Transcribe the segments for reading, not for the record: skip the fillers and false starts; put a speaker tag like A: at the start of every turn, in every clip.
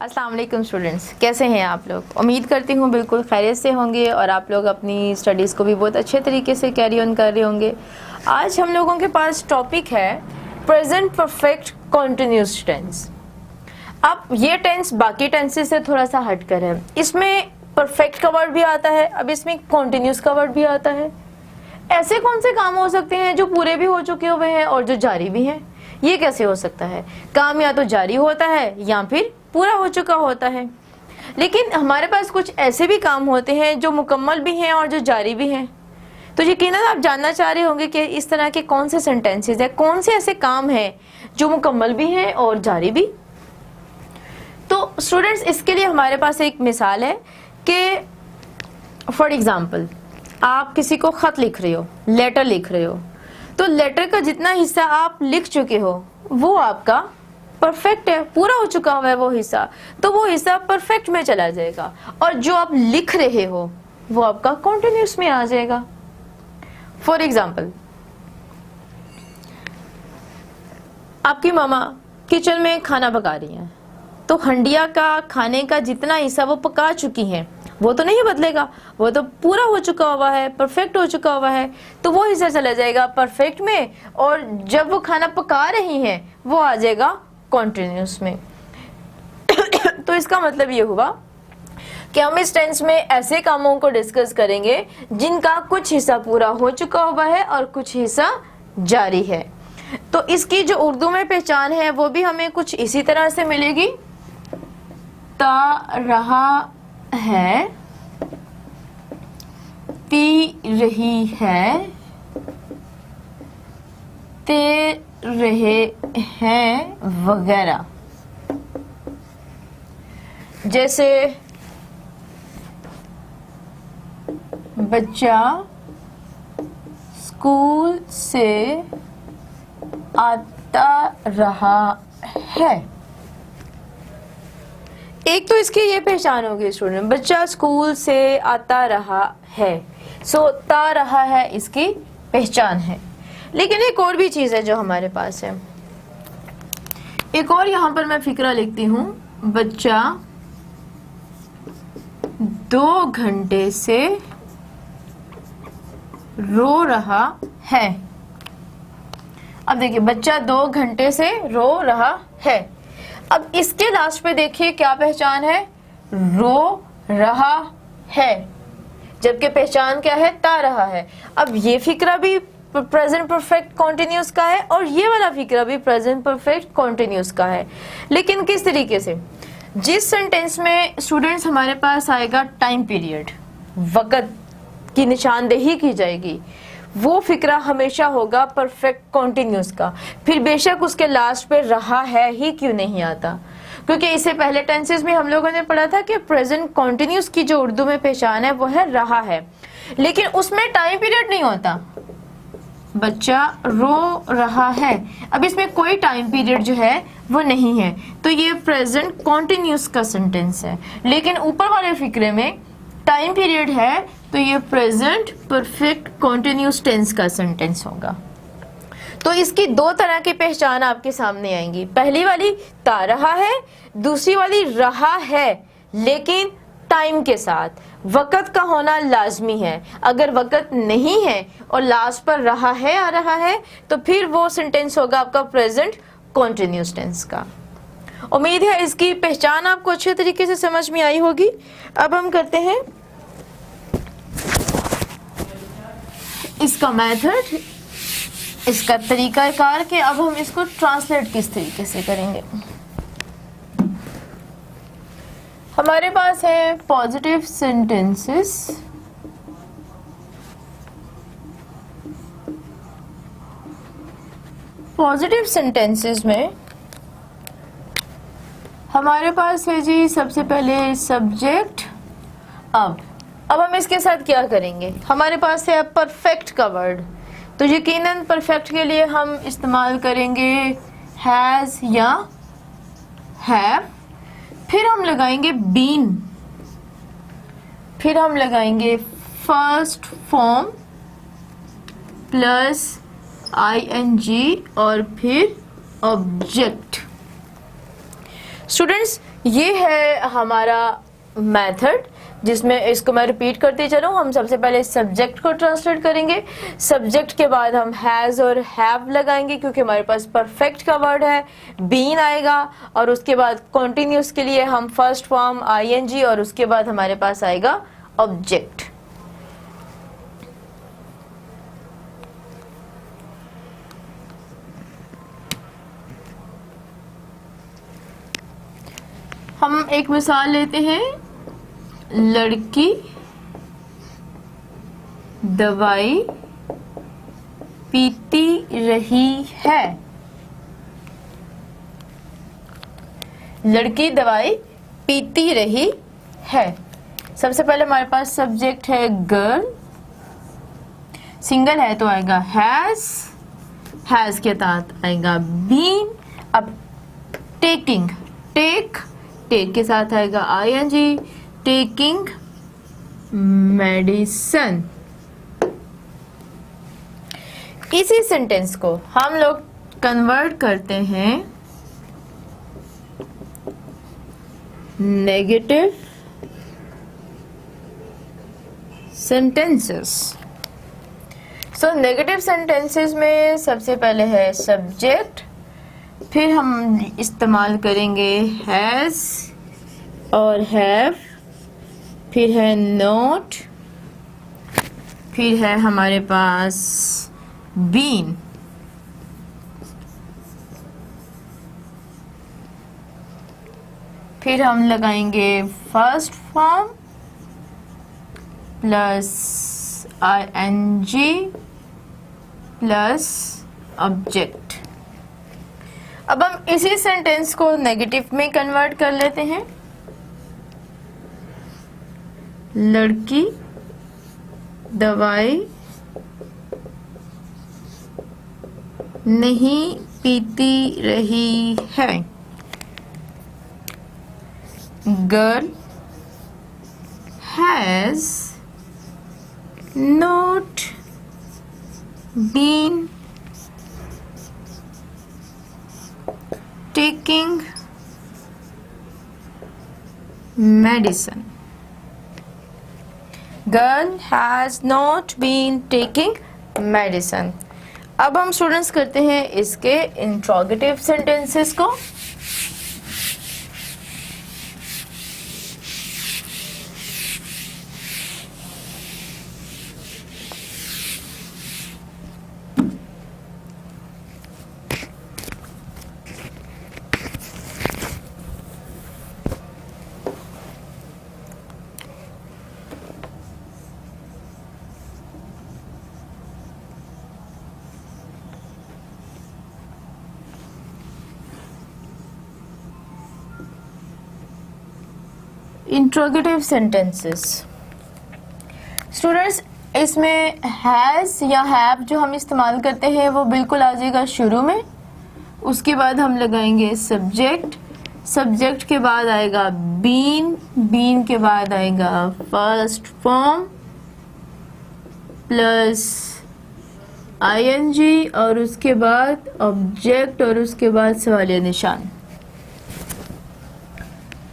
A: अस्सलाम वालेकुम स्टूडेंट्स, कैसे हैं आप लोग। उम्मीद करती हूँ बिल्कुल खैरियत से होंगे और आप लोग अपनी स्टडीज़ को भी बहुत अच्छे तरीके से कैरी ऑन कर रहे होंगे। आज हम लोगों के पास टॉपिक है प्रेजेंट परफेक्ट कॉन्टिन्यूस टेंस। अब ये टेंस बाकी टेंसेस से थोड़ा सा हट कर है, इसमें परफेक्ट का वर्ड भी आता है, अब इसमें कॉन्टिन्यूस का वर्ड भी आता है। ऐसे कौन से काम हो सकते हैं जो पूरे भी हो चुके हुए हैं और जो जारी भी हैं? ये कैसे हो सकता है? काम या तो जारी होता है या फिर पूरा हो चुका होता है। लेकिन हमारे पास कुछ ऐसे भी काम होते हैं जो मुकम्मल भी हैं और जो जारी भी हैं। तो यकीनन आप जानना चाह रहे होंगे कि इस तरह के कौन से सेंटेंसेस हैं, कौन से ऐसे काम हैं जो मुकम्मल भी हैं और जारी भी। तो स्टूडेंट्स, इसके लिए हमारे पास एक मिसाल है कि फॉर एग्जाम्पल आप किसी को ख़त लिख रहे हो, लेटर लिख रहे हो, तो लेटर का जितना हिस्सा आप लिख चुके हो वो आपका परफेक्ट है, पूरा हो चुका हुआ है वो हिस्सा, तो वो हिस्सा परफेक्ट में चला जाएगा और जो आप लिख रहे हो वो आपका कॉन्टिन्यूस में आ जाएगा। फॉर एग्जाम्पल, आपकी मामा किचन में खाना पका रही हैं, तो हंडिया का खाने का जितना हिस्सा वो पका चुकी हैं वो तो नहीं बदलेगा, वो तो पूरा हो चुका हुआ है, परफेक्ट हो चुका हुआ है, तो वो हिस्सा चला जाएगा परफेक्ट में और जब वो खाना पका रही हैं वो आ जाएगा कॉन्टिन्यूस में। तो इसका मतलब ये हुआ कि हम इस टेंस में ऐसे कामों को डिस्कस करेंगे जिनका कुछ हिस्सा पूरा हो चुका हुआ है और कुछ हिस्सा जारी है। तो इसकी जो उर्दू में पहचान है वो भी हमें कुछ इसी तरह से मिलेगी। ता रहा है, पी रही है, ते रहे हैं वगैरह। जैसे बच्चा स्कूल से आता रहा है। एक तो इसकी ये पहचान होगी स्टूडेंट, बच्चा स्कूल से आता रहा है, सो ता रहा है इसकी पहचान है। लेकिन एक और भी चीज़ है जो हमारे पास है, एक और यहाँ पर मैं फिक्रा लिखती हूँ, बच्चा 2 घंटे से रो रहा है। अब देखिए, बच्चा 2 घंटे से रो रहा है। अब इसके लास्ट पे देखिए क्या पहचान है, रो रहा है, जबकि पहचान क्या है, ता रहा है। अब ये फिक्रा भी प्रेजेंट परफेक्ट कॉन्टिन्यूस का है और ये वाला फिक्रा भी प्रेजेंट परफेक्ट कॉन्टिन्यूस का है। लेकिन किस तरीके से? जिस सेंटेंस में स्टूडेंट्स हमारे पास आएगा टाइम पीरियड, वक़्त की निशानदेही की जाएगी, वो फिक्रा हमेशा होगा परफेक्ट कॉन्टिन्यूस का। फिर बेशक उसके लास्ट पे रहा है ही क्यों नहीं आता, क्योंकि इससे पहले टेंसेस में हम लोगों ने पढ़ा था कि प्रेजेंट कॉन्टिन्यूस की जो उर्दू में पहचान है वो है रहा है, लेकिन उसमें टाइम पीरियड नहीं होता। बच्चा रो रहा है, अब इसमें कोई टाइम पीरियड जो है वो नहीं है, तो ये प्रेजेंट कॉन्टिन्यूस का सेंटेंस है। लेकिन ऊपर वाले फिक्रे में टाइम पीरियड है, तो ये प्रेजेंट परफेक्ट कॉन्टिन्यूस टेंस का सेंटेंस होगा। तो इसकी 2 तरह की पहचान आपके सामने आएंगी। पहली वाली ता रहा है, दूसरी वाली रहा है लेकिन टाइम के साथ। वक़्त का होना लाजमी है, अगर वक़्त नहीं है और लास्ट पर रहा है आ रहा है तो फिर वो सेंटेंस होगा आपका प्रेजेंट कॉन्टिन्यूस टेंस का। उम्मीद है इसकी पहचान आपको अच्छे तरीके से समझ में आई होगी। अब हम करते हैं इसका मेथड, इसका तरीकाकार कि अब हम इसको ट्रांसलेट किस तरीके से करेंगे। हमारे पास है पॉजिटिव सेंटेंसेस, पॉजिटिव सेंटेंसेस में हमारे पास है जी सबसे पहले सब्जेक्ट। अब हम इसके साथ क्या करेंगे, हमारे पास है परफेक्ट का वर्ड, तो यकीनन परफेक्ट के लिए हम इस्तेमाल करेंगे हैज़ या हैव, फिर हम लगाएंगे बीन, फिर हम लगाएंगे फर्स्ट फॉर्म प्लस ING और फिर ऑब्जेक्ट। स्टूडेंट्स, ये है हमारा मेथड, जिसमें इसको मैं रिपीट करती चलूँ। हम सबसे पहले सब्जेक्ट को ट्रांसलेट करेंगे, सब्जेक्ट के बाद हम हैज़ और हैव लगाएंगे क्योंकि हमारे पास परफेक्ट का वर्ड है, बीन आएगा, और उसके बाद कॉन्टिन्यूस के लिए हम फर्स्ट फॉर्म आईएनजी, और उसके बाद हमारे पास आएगा ऑब्जेक्ट। हम एक मिसाल लेते हैं, लड़की दवाई पीती रही है। लड़की दवाई पीती रही है। सबसे पहले हमारे पास सब्जेक्ट है गर्ल, सिंगल है तो आएगा हैज के साथ आएगा बीन। अब टेकिंग, टेक के साथ आएगा आईएनजी, टेकिंग मेडिसन। इसी सेंटेंस को हम लोग कन्वर्ट करते हैं negative sentences. So negative sentences में सबसे पहले है सब्जेक्ट, फिर हम इस्तेमाल करेंगे हैज और हैव, फिर है नॉट, फिर है हमारे पास बीन। फिर हम लगाएंगे first form plus ING plus object. अब हम इसी सेंटेंस को नेगेटिव में कन्वर्ट कर लेते हैं। लड़की दवाई नहीं पीती रही है। Girl has not been taking medicine. Girl has not been taking medicine. अब हम स्टूडेंट्स करते हैं इसके इंट्रोगेटिव सेंटेंसेस को। इंट्रोगेटिव सेंटेंसेस स्टूडेंट्स, इसमें हैज़ या हैव जो हम इस्तेमाल करते हैं वो बिल्कुल आ जाएगा शुरू में। उसके बाद हम लगाएंगे सब्जेक्ट, सब्जेक्ट के बाद आएगा बीन, बीन के बाद आएगा फर्स्ट फॉर्म प्लस आईएनजी, और उसके बाद ऑब्जेक्ट, और उसके बाद सवालिया निशान।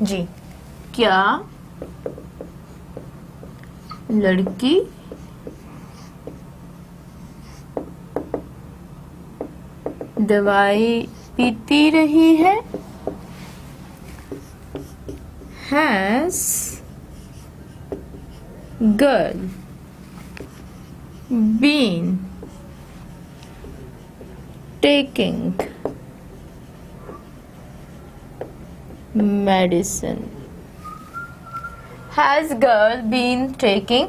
A: जी, क्या लड़की दवाई पीती रही है? Has girl been taking medicine? Has girl been taking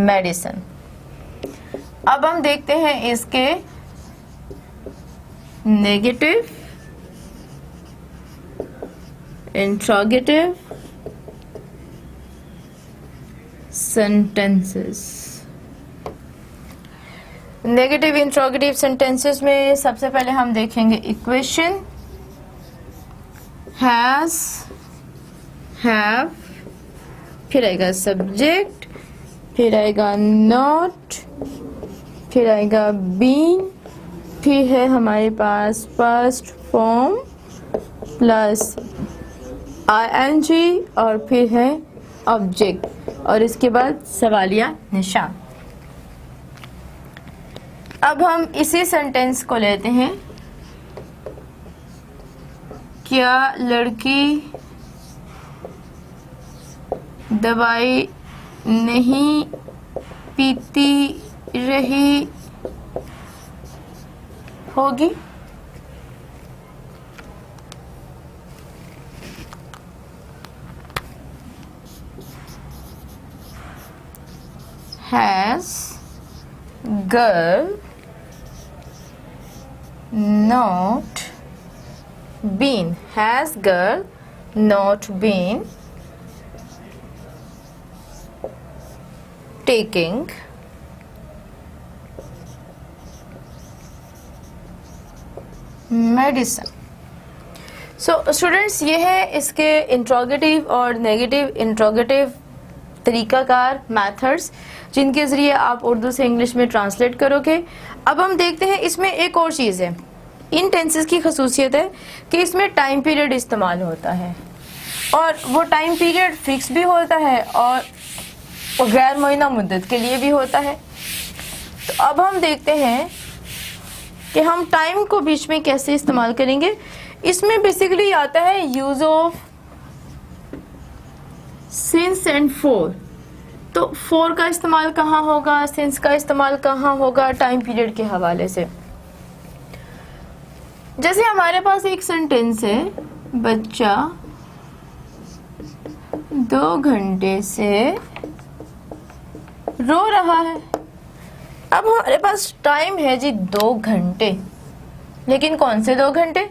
A: medicine? अब हम देखते हैं इसके negative, interrogative sentences. Negative interrogative sentences में सबसे पहले हम देखेंगे इक्वेशन, हैज, हैव, फिर आएगा सब्जेक्ट, फिर आएगा नॉट, फिर आएगा बीन, फिर है हमारे पास फर्स्ट फॉर्म प्लस ING और फिर है ऑब्जेक्ट और इसके बाद सवालिया निशान। अब हम इसी सेंटेंस को लेते हैं, क्या लड़की दवाई नहीं पीती रही होगी? Has girl not been? Has girl not been taking medicine? So students, ये है इसके इंट्रोगेटिव और नेगेटिव इंट्रोगेटिव तरीकाकार मेथड्स जिनके ज़रिए आप उर्दू से इंग्लिश में ट्रांसलेट करोगे। अब हम देखते हैं इसमें एक और चीज़ है, इन टेंसेस की खसूसियत है कि इसमें टाइम पीरियड इस्तेमाल होता है और वो टाइम पीरियड फिक्स भी होता है और गैर मुअय्यना मुद्दत के लिए भी होता है। तो अब हम देखते हैं कि हम टाइम को बीच में कैसे इस्तेमाल करेंगे। इसमें बेसिकली आता है use of since and for. तो फॉर का इस्तेमाल कहाँ होगा, सिंस का इस्तेमाल कहाँ होगा, टाइम पीरियड के हवाले से। जैसे हमारे पास एक सेंटेंस है, बच्चा 2 घंटे से रो रहा है। अब हमारे पास टाइम है जी 2 घंटे, लेकिन कौन से 2 घंटे,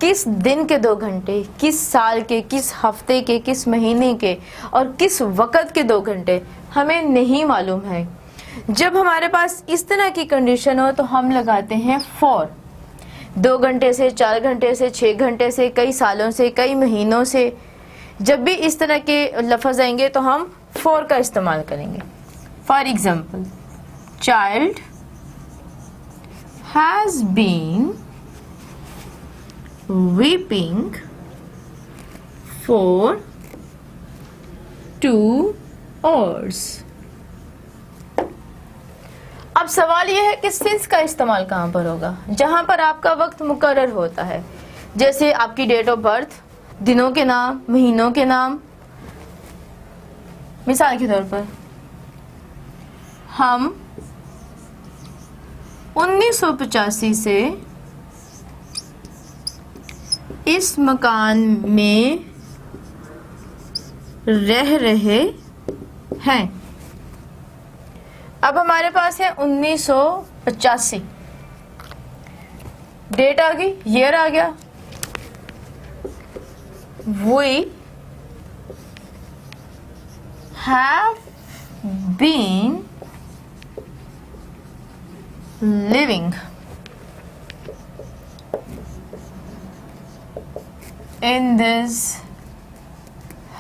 A: किस दिन के 2 घंटे, किस साल के, किस हफ्ते के, किस महीने के और किस वक़्त के 2 घंटे हमें नहीं मालूम है। जब हमारे पास इस तरह की कंडीशन हो तो हम लगाते हैं फॉर। 2 घंटे से, 4 घंटे से, 6 घंटे से, कई सालों से, कई महीनों से, जब भी इस तरह के लफ्ज़ आएंगे तो हम फॉर का इस्तेमाल करेंगे। For example, child has been weeping for 2 hours। अब सवाल यह है कि सिंस का इस्तेमाल कहाँ पर होगा, जहां पर आपका वक्त मुकर्रर होता है, जैसे आपकी डेट ऑफ बर्थ, दिनों के नाम, महीनों के नाम। मिसाल के तौर पर हम 1985 से इस मकान में रह रहे हैं। अब हमारे पास है 1985, डेट आ गई, ईयर आ गया। We have been living in this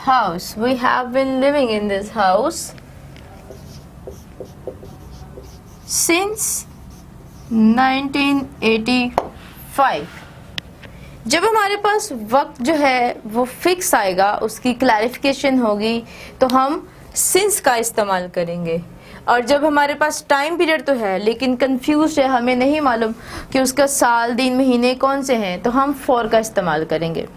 A: house. We have been living in this house since 1985। जब हमारे पास वक्त जो है वो फिक्स आएगा, उसकी क्लैरिफिकेशन होगी, तो हम सिंस का इस्तेमाल करेंगे। और जब हमारे पास टाइम पीरियड तो है लेकिन कंफ्यूज है, हमें नहीं मालूम कि उसका साल, दिन, महीने कौन से हैं, तो हम फॉर का इस्तेमाल करेंगे।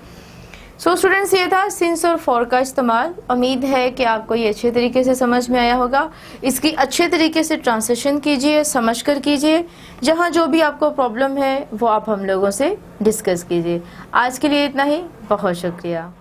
A: सो स्टूडेंट्स, ये था सिंस और फॉर का इस्तेमाल। उम्मीद है कि आपको ये अच्छे तरीके से समझ में आया होगा। इसकी अच्छे तरीके से ट्रांसलेशन कीजिए, समझ कर कीजिए। जहाँ जो भी आपको प्रॉब्लम है वो आप हम लोगों से डिस्कस कीजिए। आज के लिए इतना ही, बहुत शुक्रिया।